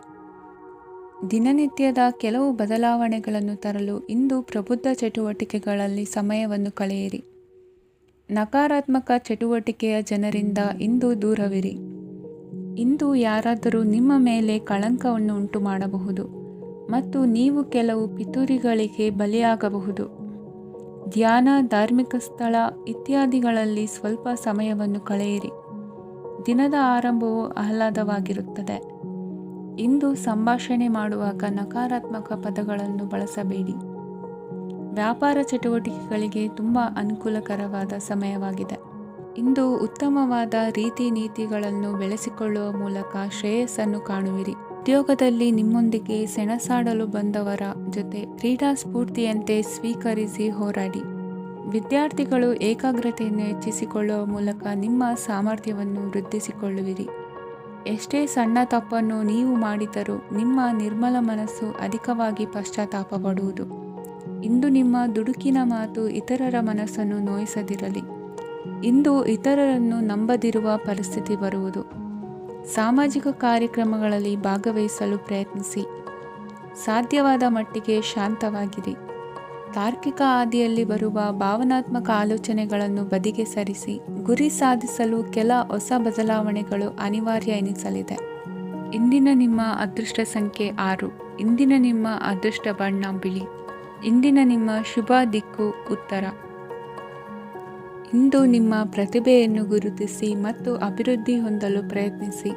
ದಿನನಿತ್ಯದ ಕೆಲವು ಬದಲಾವಣೆಗಳನ್ನು ತರಲು ಇಂದು ಪ್ರಬುದ್ಧ ಚಟುವಟಿಕೆಗಳಲ್ಲಿ ಸಮಯವನ್ನು ಕಳೆಯಿರಿ. ನಕಾರಾತ್ಮಕ ಚಟುವಟಿಕೆಯ ಜನರಿಂದ ಇಂದು ದೂರವಿರಿ. ಇಂದು ಯಾರಾದರೂ ನಿಮ್ಮ ಮೇಲೆ ಕಳಂಕವನ್ನು ಉಂಟು ಮಾಡಬಹುದು ಮತ್ತು ನೀವು ಕೆಲವು ಪಿತೂರಿಗಳಿಗೆ ಬಲಿಯಾಗಬಹುದು. ಧ್ಯಾನ, ಧಾರ್ಮಿಕ ಸ್ಥಳ ಇತ್ಯಾದಿಗಳಲ್ಲಿ ಸ್ವಲ್ಪ ಸಮಯವನ್ನು ಕಳೆಯಿರಿ. ದಿನದ ಆರಂಭವು ಆಹ್ಲಾದವಾಗಿರುತ್ತದೆ. ಇಂದು ಸಂಭಾಷಣೆ ಮಾಡುವಾಗ ನಕಾರಾತ್ಮಕ ಪದಗಳನ್ನು ಬಳಸಬೇಡಿ. ವ್ಯಾಪಾರ ಚಟುವಟಿಕೆಗಳಿಗೆ ತುಂಬ ಅನುಕೂಲಕರವಾದ ಸಮಯವಾಗಿದೆ. ಇಂದು ಉತ್ತಮವಾದ ರೀತಿ ನೀತಿಗಳನ್ನು ಬೆಳೆಸಿಕೊಳ್ಳುವ ಮೂಲಕ ಶ್ರೇಯಸ್ಸನ್ನು ಕಾಣುವಿರಿ. ಉದ್ಯೋಗದಲ್ಲಿ ನಿಮ್ಮೊಂದಿಗೆ ಸೆಣಸಾಡಲು ಬಂದವರ ಜೊತೆ ಕ್ರೀಡಾ ಸ್ಫೂರ್ತಿಯಂತೆ ಸ್ವೀಕರಿಸಿ ಹೋರಾಡಿ. ವಿದ್ಯಾರ್ಥಿಗಳು ಏಕಾಗ್ರತೆಯನ್ನು ಹೆಚ್ಚಿಸಿಕೊಳ್ಳುವ ಮೂಲಕ ನಿಮ್ಮ ಸಾಮರ್ಥ್ಯವನ್ನು ವೃದ್ಧಿಸಿಕೊಳ್ಳುವಿರಿ. ಎಷ್ಟೇ ಸಣ್ಣ ತಪ್ಪನ್ನು ನೀವು ಮಾಡಿದರೂ ನಿಮ್ಮ ನಿರ್ಮಲ ಮನಸ್ಸು ಅಧಿಕವಾಗಿ ಪಶ್ಚಾತ್ತಾಪ ಪಡುವುದು. ಇಂದು ನಿಮ್ಮ ದುಡುಕಿನ ಮಾತು ಇತರರ ಮನಸ್ಸನ್ನು ನೋಯಿಸದಿರಲಿ. ಇಂದು ಇತರರನ್ನು ನಂಬದಿರುವ ಪರಿಸ್ಥಿತಿ ಬರುವುದು. ಸಾಮಾಜಿಕ ಕಾರ್ಯಕ್ರಮಗಳಲ್ಲಿ ಭಾಗವಹಿಸಲು ಪ್ರಯತ್ನಿಸಿ. ಸಾಧ್ಯವಾದ ಮಟ್ಟಿಗೆ ಶಾಂತವಾಗಿರಿ. ತಾರ್ಕಿಕ ಹಾದಿಯಲ್ಲಿ ಬರುವ ಭಾವನಾತ್ಮಕ ಆಲೋಚನೆಗಳನ್ನು ಬದಿಗೆ ಸರಿಸಿ. ಗುರಿ ಸಾಧಿಸಲು ಕೆಲ ಹೊಸ ಬದಲಾವಣೆಗಳು ಅನಿವಾರ್ಯ ಎನಿಸಲಿದೆ. ಇಂದಿನ ನಿಮ್ಮ ಅದೃಷ್ಟ ಸಂಖ್ಯೆ 6. ಇಂದಿನ ನಿಮ್ಮ ಅದೃಷ್ಟ ಬಣ್ಣ ಬಿಳಿ. ಇಂದಿನ ನಿಮ್ಮ ಶುಭ ದಿಕ್ಕು ಉತ್ತರ. ಇಂದು ನಿಮ್ಮ ಪ್ರತಿಭೆಯನ್ನು ಗುರುತಿಸಿ ಮತ್ತು ಅಭಿವೃದ್ಧಿ ಹೊಂದಲು ಪ್ರಯತ್ನಿಸಿ.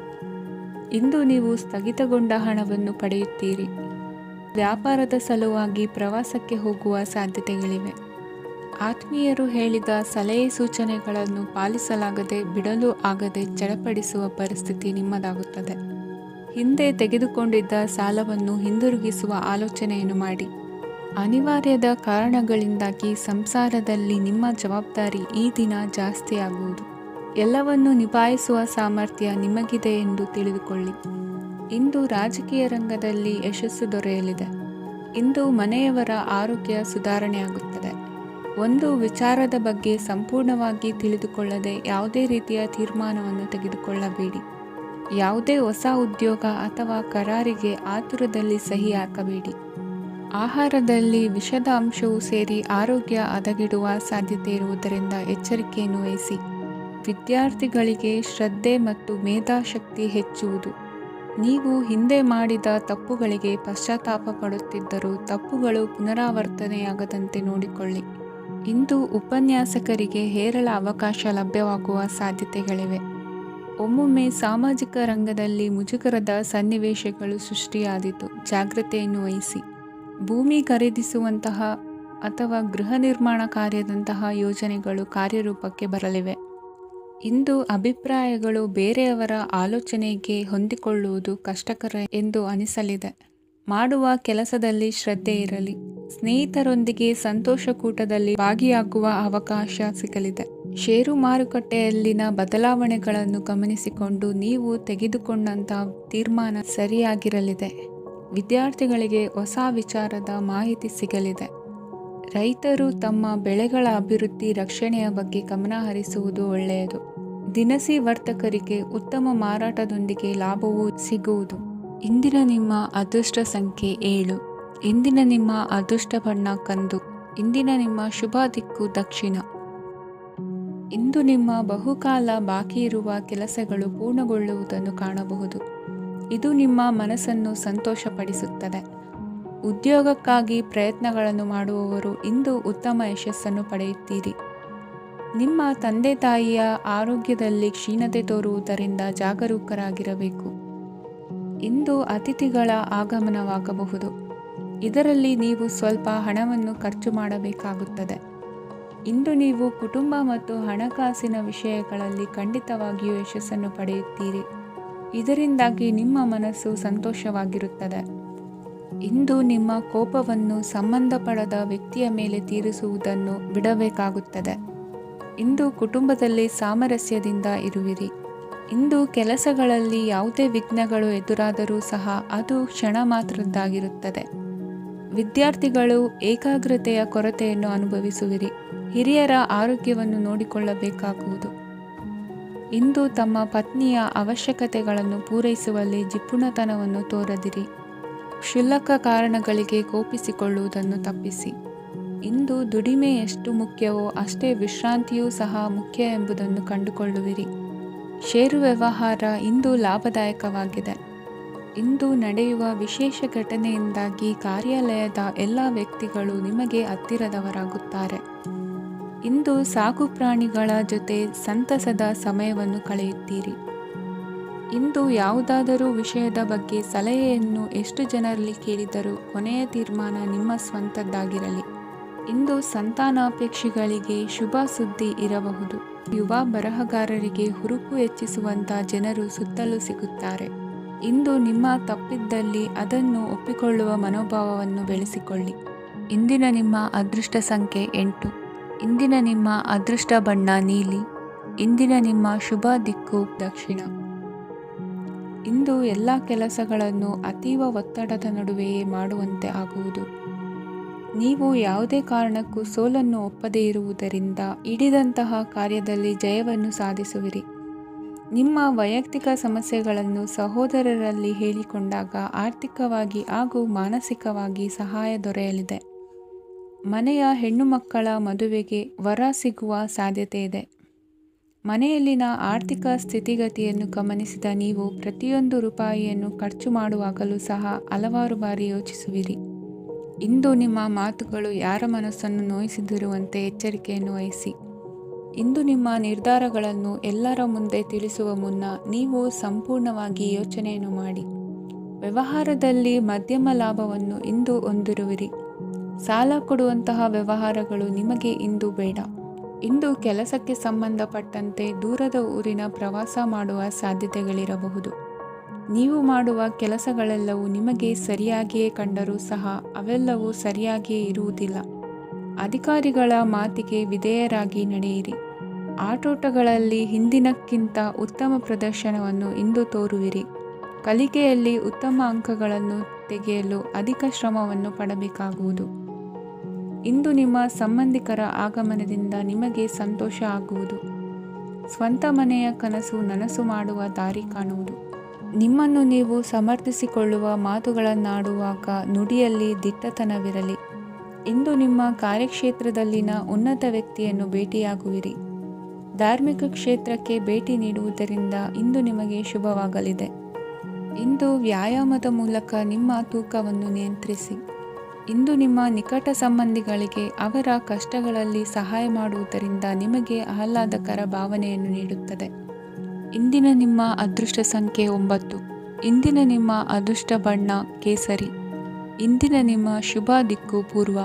ಇಂದು ನೀವು ಸ್ಥಗಿತಗೊಂಡ ಹಣವನ್ನು ಪಡೆಯುತ್ತೀರಿ. ವ್ಯಾಪಾರದ ಸಲುವಾಗಿ ಪ್ರವಾಸಕ್ಕೆ ಹೋಗುವ ಸಾಧ್ಯತೆಗಳಿವೆ. ಆತ್ಮೀಯರು ಹೇಳಿದ ಸಲಹೆ ಸೂಚನೆಗಳನ್ನು ಪಾಲಿಸಲಾಗದೆ ಬಿಡಲು ಆಗದೆ ಚಡಪಡಿಸುವ ಪರಿಸ್ಥಿತಿ ನಿಮ್ಮದಾಗುತ್ತದೆ. ಹಿಂದೆ ತೆಗೆದುಕೊಂಡಿದ್ದ ಸಾಲವನ್ನು ಹಿಂದಿರುಗಿಸುವ ಆಲೋಚನೆಯನ್ನು ಮಾಡಿ. ಅನಿವಾರ್ಯದ ಕಾರಣಗಳಿಂದಾಗಿ ಸಂಸಾರದಲ್ಲಿ ನಿಮ್ಮ ಜವಾಬ್ದಾರಿ ಈ ದಿನ ಜಾಸ್ತಿಯಾಗುವುದು. ಎಲ್ಲವನ್ನು ನಿಭಾಯಿಸುವ ಸಾಮರ್ಥ್ಯ ನಿಮಗಿದೆ ಎಂದು ತಿಳಿದುಕೊಳ್ಳಿ. ಇಂದು ರಾಜಕೀಯ ರಂಗದಲ್ಲಿ ಯಶಸ್ಸು ದೊರೆಯಲಿದೆ. ಇಂದು ಮನೆಯವರ ಆರೋಗ್ಯ ಸುಧಾರಣೆಯಾಗುತ್ತದೆ. ಒಂದು ವಿಚಾರದ ಬಗ್ಗೆ ಸಂಪೂರ್ಣವಾಗಿ ತಿಳಿದುಕೊಳ್ಳದೆ ಯಾವುದೇ ರೀತಿಯ ತೀರ್ಮಾನವನ್ನು ತೆಗೆದುಕೊಳ್ಳಬೇಡಿ. ಯಾವುದೇ ಹೊಸ ಉದ್ಯೋಗ ಅಥವಾ ಕರಾರಿಗೆ ಆತುರದಲ್ಲಿ ಸಹಿ ಹಾಕಬೇಡಿ. ಆಹಾರದಲ್ಲಿ ವಿಷದ ಅಂಶವು ಸೇರಿ ಆರೋಗ್ಯ ಹದಗೆಡುವ ಸಾಧ್ಯತೆ ಇರುವುದರಿಂದ ಎಚ್ಚರಿಕೆಯನ್ನು ವಹಿಸಿ. ವಿದ್ಯಾರ್ಥಿಗಳಿಗೆ ಶ್ರದ್ಧೆ ಮತ್ತು ಮೇಧಾಶಕ್ತಿ ಹೆಚ್ಚುವುದು. ನೀವು ಹಿಂದೆ ಮಾಡಿದ ತಪ್ಪುಗಳಿಗೆ ಪಶ್ಚಾತ್ತಾಪ ಪಡುತ್ತಿದ್ದರೂ ತಪ್ಪುಗಳು ಪುನರಾವರ್ತನೆಯಾಗದಂತೆ ನೋಡಿಕೊಳ್ಳಿ. ಇಂದು ಉಪನ್ಯಾಸಕರಿಗೆ ಹೇರಳ ಅವಕಾಶ ಲಭ್ಯವಾಗುವ ಸಾಧ್ಯತೆಗಳಿವೆ. ಒಮ್ಮೊಮ್ಮೆ ಸಾಮಾಜಿಕ ರಂಗದಲ್ಲಿ ಮುಜುಗರದ ಸನ್ನಿವೇಶಗಳು ಸೃಷ್ಟಿಯಾದೀತು. ಜಾಗ್ರತೆಯನ್ನು ವಹಿಸಿ. ಭೂಮಿ ಖರೀದಿಸುವಂತಹ ಅಥವಾ ಗೃಹ ನಿರ್ಮಾಣ ಕಾರ್ಯದಂತಹ ಯೋಜನೆಗಳು ಕಾರ್ಯರೂಪಕ್ಕೆ ಬರಲಿವೆ. ಇಂದು ಅಭಿಪ್ರಾಯಗಳು ಬೇರೆಯವರ ಆಲೋಚನೆಗೆ ಹೊಂದಿಕೊಳ್ಳುವುದು ಕಷ್ಟಕರ ಎಂದು ಅನಿಸಲಿದೆ. ಮಾಡುವ ಕೆಲಸದಲ್ಲಿ ಶ್ರದ್ಧೆ ಇರಲಿ. ಸ್ನೇಹಿತರೊಂದಿಗೆ ಸಂತೋಷಕೂಟದಲ್ಲಿ ಭಾಗಿಯಾಗುವ ಅವಕಾಶ ಸಿಗಲಿದೆ. ಷೇರು ಮಾರುಕಟ್ಟೆಯಲ್ಲಿನ ಬದಲಾವಣೆಗಳನ್ನು ಗಮನಿಸಿಕೊಂಡು ನೀವು ತೆಗೆದುಕೊಂಡಂಥ ತೀರ್ಮಾನ ಸರಿಯಾಗಿರಲಿದೆ. ವಿದ್ಯಾರ್ಥಿಗಳಿಗೆ ಹೊಸ ವಿಚಾರದ ಮಾಹಿತಿ ಸಿಗಲಿದೆ. ರೈತರು ತಮ್ಮ ಬೆಳೆಗಳ ಅಭಿವೃದ್ಧಿ ರಕ್ಷಣೆಯ ಬಗ್ಗೆ ಗಮನ ಹರಿಸುವುದು ಒಳ್ಳೆಯದು. ದಿನಸಿ ವರ್ತಕರಿಗೆ ಉತ್ತಮ ಮಾರಾಟದೊಂದಿಗೆ ಲಾಭವೂ ಸಿಗುವುದು. ಇಂದಿನ ನಿಮ್ಮ ಅದೃಷ್ಟ ಸಂಖ್ಯೆ 7. ಇಂದಿನ ನಿಮ್ಮ ಅದೃಷ್ಟ ಬಣ್ಣ ಕಂದು. ಇಂದಿನ ನಿಮ್ಮ ಶುಭ ದಿಕ್ಕು ದಕ್ಷಿಣ. ಇಂದು ನಿಮ್ಮ ಬಹುಕಾಲ ಬಾಕಿ ಇರುವ ಕೆಲಸಗಳು ಪೂರ್ಣಗೊಳ್ಳುವುದನ್ನು ಕಾಣಬಹುದು. ಇದು ನಿಮ್ಮ ಮನಸ್ಸನ್ನು ಸಂತೋಷಪಡಿಸುತ್ತದೆ. ಉದ್ಯೋಗಕ್ಕಾಗಿ ಪ್ರಯತ್ನಗಳನ್ನು ಮಾಡುವವರು ಇಂದು ಉತ್ತಮ ಯಶಸ್ಸನ್ನು ಪಡೆಯುತ್ತೀರಿ. ನಿಮ್ಮ ತಂದೆ ತಾಯಿಯ ಆರೋಗ್ಯದಲ್ಲಿ ಕ್ಷೀಣತೆ ತೋರುವುದರಿಂದ ಜಾಗರೂಕರಾಗಿರಬೇಕು. ಇಂದು ಅತಿಥಿಗಳ ಆಗಮನವಾಗಬಹುದು. ಇದರಲ್ಲಿ ನೀವು ಸ್ವಲ್ಪ ಹಣವನ್ನು ಖರ್ಚು ಮಾಡಬೇಕಾಗುತ್ತದೆ. ಇಂದು ನೀವು ಕುಟುಂಬ ಮತ್ತು ಹಣಕಾಸಿನ ವಿಷಯಗಳಲ್ಲಿ ಖಂಡಿತವಾಗಿಯೂ ಯಶಸ್ಸನ್ನು ಪಡೆಯುತ್ತೀರಿ. ಇದರಿಂದಾಗಿ ನಿಮ್ಮ ಮನಸ್ಸು ಸಂತೋಷವಾಗಿರುತ್ತದೆ. ಇಂದು ನಿಮ್ಮ ಕೋಪವನ್ನು ಸಂಬಂಧಪಡದ ವ್ಯಕ್ತಿಯ ಮೇಲೆ ತೀರಿಸುವುದನ್ನು ಬಿಡಬೇಕಾಗುತ್ತದೆ. ಇಂದು ಕುಟುಂಬದಲ್ಲಿ ಸಾಮರಸ್ಯದಿಂದ ಇರುವಿರಿ. ಇಂದು ಕೆಲಸಗಳಲ್ಲಿ ಯಾವುದೇ ವಿಘ್ನಗಳು ಎದುರಾದರೂ ಸಹ ಅದು ಕ್ಷಣ ಮಾತ್ರದ್ದಾಗಿರುತ್ತದೆ. ವಿದ್ಯಾರ್ಥಿಗಳು ಏಕಾಗ್ರತೆಯ ಕೊರತೆಯನ್ನು ಅನುಭವಿಸುವಿರಿ. ಹಿರಿಯರ ಆರೋಗ್ಯವನ್ನು ನೋಡಿಕೊಳ್ಳಬೇಕಾಗುವುದು. ಇಂದು ತಮ್ಮ ಪತ್ನಿಯ ಅವಶ್ಯಕತೆಗಳನ್ನು ಪೂರೈಸುವಲ್ಲಿ ಜಿಪುಣತನವನ್ನು ತೋರದಿರಿ. ಕ್ಷುಲ್ಲಕ ಕಾರಣಗಳಿಗೆ ಕೋಪಿಸಿಕೊಳ್ಳುವುದನ್ನು ತಪ್ಪಿಸಿ. ಇಂದು ದುಡಿಮೆ ಎಷ್ಟು ಮುಖ್ಯವೋ ಅಷ್ಟೇ ವಿಶ್ರಾಂತಿಯೂ ಸಹ ಮುಖ್ಯ ಎಂಬುದನ್ನು ಕಂಡುಕೊಳ್ಳುವಿರಿ. ಷೇರು ವ್ಯವಹಾರ ಇಂದು ಲಾಭದಾಯಕವಾಗಿದೆ. ಇಂದು ನಡೆಯುವ ವಿಶೇಷ ಘಟನೆಯಿಂದಾಗಿ ಕಾರ್ಯಾಲಯದ ಎಲ್ಲ ವ್ಯಕ್ತಿಗಳು ನಿಮಗೆ ಹತ್ತಿರದವರಾಗುತ್ತಾರೆ. ಇಂದು ಸಾಕು ಪ್ರಾಣಿಗಳ ಜೊತೆ ಸಂತಸದ ಸಮಯವನ್ನು ಕಳೆಯುತ್ತೀರಿ. ಇಂದು ಯಾವುದಾದರೂ ವಿಷಯದ ಬಗ್ಗೆ ಸಲಹೆಯನ್ನು ಎಷ್ಟು ಜನರಲ್ಲಿ ಕೇಳಿದರೂ ಕೊನೆಯ ತೀರ್ಮಾನ ನಿಮ್ಮ ಸ್ವಂತದ್ದಾಗಿರಲಿ. ಇಂದು ಸಂತಾನಾಪೇಕ್ಷಿಗಳಿಗೆ ಶುಭ ಸುದ್ದಿ ಇರಬಹುದು. ಯುವ ಬರಹಗಾರರಿಗೆ ಹುರುಪು ಹೆಚ್ಚಿಸುವಂಥ ಜನರು ಸುತ್ತಲೂ ಸಿಗುತ್ತಾರೆ. ಇಂದು ನಿಮ್ಮ ತಪ್ಪಿದ್ದಲ್ಲಿ ಅದನ್ನು ಒಪ್ಪಿಕೊಳ್ಳುವ ಮನೋಭಾವವನ್ನು ಬೆಳೆಸಿಕೊಳ್ಳಿ. ಇಂದಿನ ನಿಮ್ಮ ಅದೃಷ್ಟ ಸಂಖ್ಯೆ 8. ಇಂದಿನ ನಿಮ್ಮ ಅದೃಷ್ಟ ಬಣ್ಣ ನೀಲಿ. ಇಂದಿನ ನಿಮ್ಮ ಶುಭ ದಿಕ್ಕು ದಕ್ಷಿಣ. ಇಂದು ಎಲ್ಲ ಕೆಲಸಗಳನ್ನು ಅತೀವ ಒತ್ತಡದ ನಡುವೆಯೇ ಮಾಡುವಂತೆ ಆಗುವುದು. ನೀವು ಯಾವುದೇ ಕಾರಣಕ್ಕೂ ಸೋಲನ್ನು ಒಪ್ಪದೇ ಇರುವುದರಿಂದ ಹಿಡಿದಂತಹ ಕಾರ್ಯದಲ್ಲಿ ಜಯವನ್ನು ಸಾಧಿಸುವಿರಿ. ನಿಮ್ಮ ವೈಯಕ್ತಿಕ ಸಮಸ್ಯೆಗಳನ್ನು ಸಹೋದರರಲ್ಲಿ ಹೇಳಿಕೊಂಡಾಗ ಆರ್ಥಿಕವಾಗಿ ಹಾಗೂ ಮಾನಸಿಕವಾಗಿ ಸಹಾಯ ದೊರೆಯಲಿದೆ. ಮನೆಯ ಹೆಣ್ಣು ಮಕ್ಕಳ ಮದುವೆಗೆ ವರ ಸಿಗುವ ಸಾಧ್ಯತೆ ಇದೆ. ಮನೆಯಲ್ಲಿನ ಆರ್ಥಿಕ ಸ್ಥಿತಿಗತಿಯನ್ನು ಗಮನಿಸಿದ ನೀವು ಪ್ರತಿಯೊಂದು ರೂಪಾಯಿಯನ್ನು ಖರ್ಚು ಮಾಡುವಾಗಲೂ ಸಹ ಹಲವಾರು ಬಾರಿ ಯೋಚಿಸುವಿರಿ. ಇಂದು ನಿಮ್ಮ ಮಾತುಗಳು ಯಾರ ಮನಸ್ಸನ್ನು ನೋಯಿಸದಿರುವಂತೆ ಎಚ್ಚರಿಕೆಯನ್ನು ವಹಿಸಿ. ಇಂದು ನಿಮ್ಮ ನಿರ್ಧಾರಗಳನ್ನು ಎಲ್ಲರ ಮುಂದೆ ತಿಳಿಸುವ ಮುನ್ನ ನೀವು ಸಂಪೂರ್ಣವಾಗಿ ಯೋಚನೆಯನ್ನು ಮಾಡಿ. ವ್ಯವಹಾರದಲ್ಲಿ ಮಧ್ಯಮ ಲಾಭವನ್ನು ಇಂದು ಹೊಂದಿರುವಿರಿ. ಸಾಲ ಕೊಡುವಂತಹ ವ್ಯವಹಾರಗಳು ನಿಮಗೆ ಇಂದು ಬೇಡ. ಇಂದು ಕೆಲಸಕ್ಕೆ ಸಂಬಂಧಪಟ್ಟಂತೆ ದೂರದ ಊರಿನ ಪ್ರವಾಸ ಮಾಡುವ ಸಾಧ್ಯತೆಗಳಿರಬಹುದು. ನೀವು ಮಾಡುವ ಕೆಲಸಗಳೆಲ್ಲವೂ ನಿಮಗೆ ಸರಿಯಾಗಿಯೇ ಕಂಡರೂ ಸಹ ಅವೆಲ್ಲವೂ ಸರಿಯಾಗಿಯೇ ಇರುವುದಿಲ್ಲ. ಅಧಿಕಾರಿಗಳ ಮಾತಿಗೆ ವಿಧೇಯರಾಗಿ ನಡೆಯಿರಿ. ಆಟೋಟಗಳಲ್ಲಿ ಹಿಂದಿನಕ್ಕಿಂತ ಉತ್ತಮ ಪ್ರದರ್ಶನವನ್ನು ಇಂದು ತೋರುವಿರಿ. ಕಲಿಕೆಯಲ್ಲಿ ಉತ್ತಮ ಅಂಕಗಳನ್ನು ತೆಗೆಯಲು ಅಧಿಕ ಶ್ರಮವನ್ನು ಪಡಬೇಕಾಗುವುದು. ಇಂದು ನಿಮ್ಮ ಸಂಬಂಧಿಕರ ಆಗಮನದಿಂದ ನಿಮಗೆ ಸಂತೋಷ ಆಗುವುದು. ಸ್ವಂತ ಮನೆಯ ಕನಸು ನನಸು ಮಾಡುವ ದಾರಿ ಕಾಣುವುದು. ನಿಮ್ಮನ್ನು ನೀವು ಸಮರ್ಥಿಸಿಕೊಳ್ಳುವ ಮಾತುಗಳನ್ನಾಡುವಾಗ ನುಡಿಯಲ್ಲಿ ದಿಟ್ಟತನವಿರಲಿ. ಇಂದು ನಿಮ್ಮ ಕಾರ್ಯಕ್ಷೇತ್ರದಲ್ಲಿನ ಉನ್ನತ ವ್ಯಕ್ತಿಯನ್ನು ಭೇಟಿಯಾಗುವಿರಿ. ಧಾರ್ಮಿಕ ಕ್ಷೇತ್ರಕ್ಕೆ ಭೇಟಿ ನೀಡುವುದರಿಂದ ಇಂದು ನಿಮಗೆ ಶುಭವಾಗಲಿದೆ. ಇಂದು ವ್ಯಾಯಾಮದ ಮೂಲಕ ನಿಮ್ಮ ತೂಕವನ್ನು ನಿಯಂತ್ರಿಸಿ. ಇಂದು ನಿಮ್ಮ ನಿಕಟ ಸಂಬಂಧಿಗಳಿಗೆ ಅವರ ಕಷ್ಟಗಳಲ್ಲಿ ಸಹಾಯ ಮಾಡುವುದರಿಂದ ನಿಮಗೆ ಆಹ್ಲಾದಕರ ಭಾವನೆಯನ್ನು ನೀಡುತ್ತದೆ. ಇಂದಿನ ನಿಮ್ಮ ಅದೃಷ್ಟ ಸಂಖ್ಯೆ 9. ಇಂದಿನ ನಿಮ್ಮ ಅದೃಷ್ಟ ಬಣ್ಣ ಕೇಸರಿ. ಇಂದಿನ ನಿಮ್ಮ ಶುಭ ದಿಕ್ಕು ಪೂರ್ವ.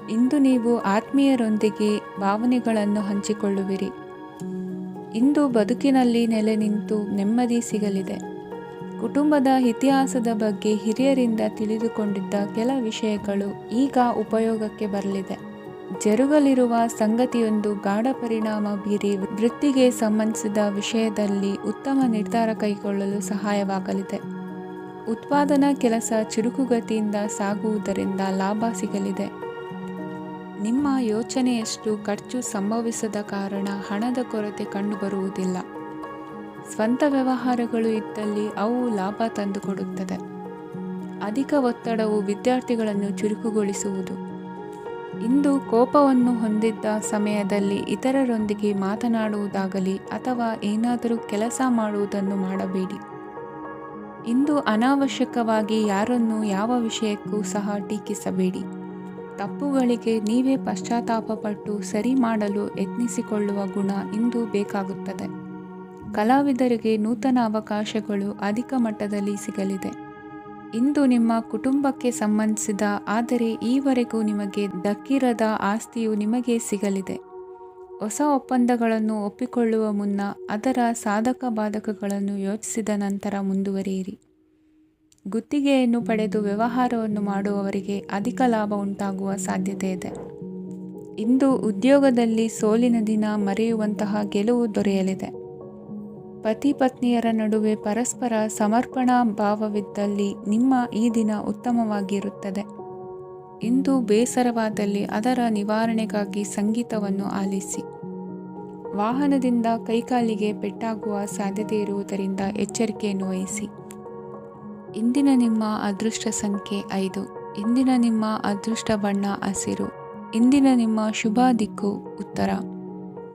ಇಂದು ನೀವು ಆತ್ಮೀಯರೊಂದಿಗೆ ಭಾವನೆಗಳನ್ನು ಹಂಚಿಕೊಳ್ಳುವಿರಿ. ಇಂದು ಬದುಕಿನಲ್ಲಿ ನೆಲೆ ನಿಂತು ನೆಮ್ಮದಿ ಸಿಗಲಿದೆ. ಕುಟುಂಬದ ಇತಿಹಾಸದ ಬಗ್ಗೆ ಹಿರಿಯರಿಂದ ತಿಳಿದುಕೊಂಡಿದ್ದ ಕೆಲ ವಿಷಯಗಳು ಈಗ ಉಪಯೋಗಕ್ಕೆ ಬರಲಿದೆ. ಜರುಗಲಿರುವ ಸಂಗತಿಯೊಂದು ಗಾಢ ಪರಿಣಾಮ ಬೀರಿ ವೃತ್ತಿಗೆ ಸಂಬಂಧಿಸಿದ ವಿಷಯದಲ್ಲಿ ಉತ್ತಮ ನಿರ್ಧಾರ ಕೈಗೊಳ್ಳಲು ಸಹಾಯವಾಗಲಿದೆ. ಉತ್ಪಾದನಾ ಕೆಲಸ ಚುರುಕುಗತಿಯಿಂದ ಸಾಗುವುದರಿಂದ ಲಾಭ ಸಿಗಲಿದೆ. ನಿಮ್ಮ ಯೋಚನೆಯಷ್ಟು ಖರ್ಚು ಸಂಭವಿಸದ ಕಾರಣ ಹಣದ ಕೊರತೆ ಕಂಡುಬರುವುದಿಲ್ಲ. ಸ್ವಂತ ವ್ಯವಹಾರಗಳು ಇದ್ದಲ್ಲಿ ಅವು ಲಾಭ ತಂದುಕೊಡುತ್ತದೆ. ಅಧಿಕ ಒತ್ತಡವು ವಿದ್ಯಾರ್ಥಿಗಳನ್ನು ಚುರುಕುಗೊಳಿಸುವುದು. ಇಂದು ಕೋಪವನ್ನು ಹೊಂದಿದ್ದ ಸಮಯದಲ್ಲಿ ಇತರರೊಂದಿಗೆ ಮಾತನಾಡುವುದಾಗಲಿ ಅಥವಾ ಏನಾದರೂ ಕೆಲಸ ಮಾಡುವುದನ್ನು ಮಾಡಬೇಡಿ. ಇಂದು ಅನಾವಶ್ಯಕವಾಗಿ ಯಾರನ್ನೂ ಯಾವ ವಿಷಯಕ್ಕೂ ಸಹ ಟೀಕಿಸಬೇಡಿ. ತಪ್ಪುಗಳಿಗೆ ನೀವೇ ಪಶ್ಚಾತ್ತಾಪಪಟ್ಟು ಸರಿ ಮಾಡಲು ಯತ್ನಿಸಿಕೊಳ್ಳುವ ಗುಣ ಇಂದು ಬೇಕಾಗುತ್ತದೆ. ಕಲಾವಿದರಿಗೆ ನೂತನ ಅವಕಾಶಗಳು ಅಧಿಕ ಮಟ್ಟದಲ್ಲಿ ಸಿಗಲಿದೆ. ಇಂದು ನಿಮ್ಮ ಕುಟುಂಬಕ್ಕೆ ಸಂಬಂಧಿಸಿದ ಆದರೆ ಈವರೆಗೂ ನಿಮಗೆ ದಕ್ಕಿರದ ಆಸ್ತಿಯು ನಿಮಗೆ ಸಿಗಲಿದೆ. ಹೊಸ ಒಪ್ಪಂದಗಳನ್ನು ಒಪ್ಪಿಕೊಳ್ಳುವ ಮುನ್ನ ಅದರ ಸಾಧಕ ಬಾಧಕಗಳನ್ನು ಯೋಚಿಸಿದ ನಂತರ ಮುಂದುವರಿಯಿರಿ. ಗುತ್ತಿಗೆಯನ್ನು ಪಡೆದು ವ್ಯವಹಾರವನ್ನು ಮಾಡುವವರಿಗೆ ಅಧಿಕ ಲಾಭ ಉಂಟಾಗುವ ಸಾಧ್ಯತೆ ಇದೆ. ಇಂದು ಉದ್ಯೋಗದಲ್ಲಿ ಸೋಲಿನ ದಿನ ಮರೆಯುವಂತಹ ಗೆಲುವು ದೊರೆಯಲಿದೆ. ಪತಿ ಪತ್ನಿಯರ ನಡುವೆ ಪರಸ್ಪರ ಸಮರ್ಪಣಾ ಭಾವವಿದ್ದಲ್ಲಿ ನಿಮ್ಮ ಈ ದಿನ ಉತ್ತಮವಾಗಿರುತ್ತದೆ. ಇಂದು ಬೇಸರವಾದಲ್ಲಿ ಅದರ ನಿವಾರಣೆಗಾಗಿ ಸಂಗೀತವನ್ನು ಆಲಿಸಿ. ವಾಹನದಿಂದ ಕೈಕಾಲಿಗೆ ಪೆಟ್ಟಾಗುವ ಸಾಧ್ಯತೆ ಇರುವುದರಿಂದ ಎಚ್ಚರಿಕೆಯನ್ನು ವಹಿಸಿ. ಇಂದಿನ ನಿಮ್ಮ ಅದೃಷ್ಟ ಸಂಖ್ಯೆ 5. ಇಂದಿನ ನಿಮ್ಮ ಅದೃಷ್ಟ ಬಣ್ಣ ಹಸಿರು. ಇಂದಿನ ನಿಮ್ಮ ಶುಭ ದಿಕ್ಕು ಉತ್ತರ.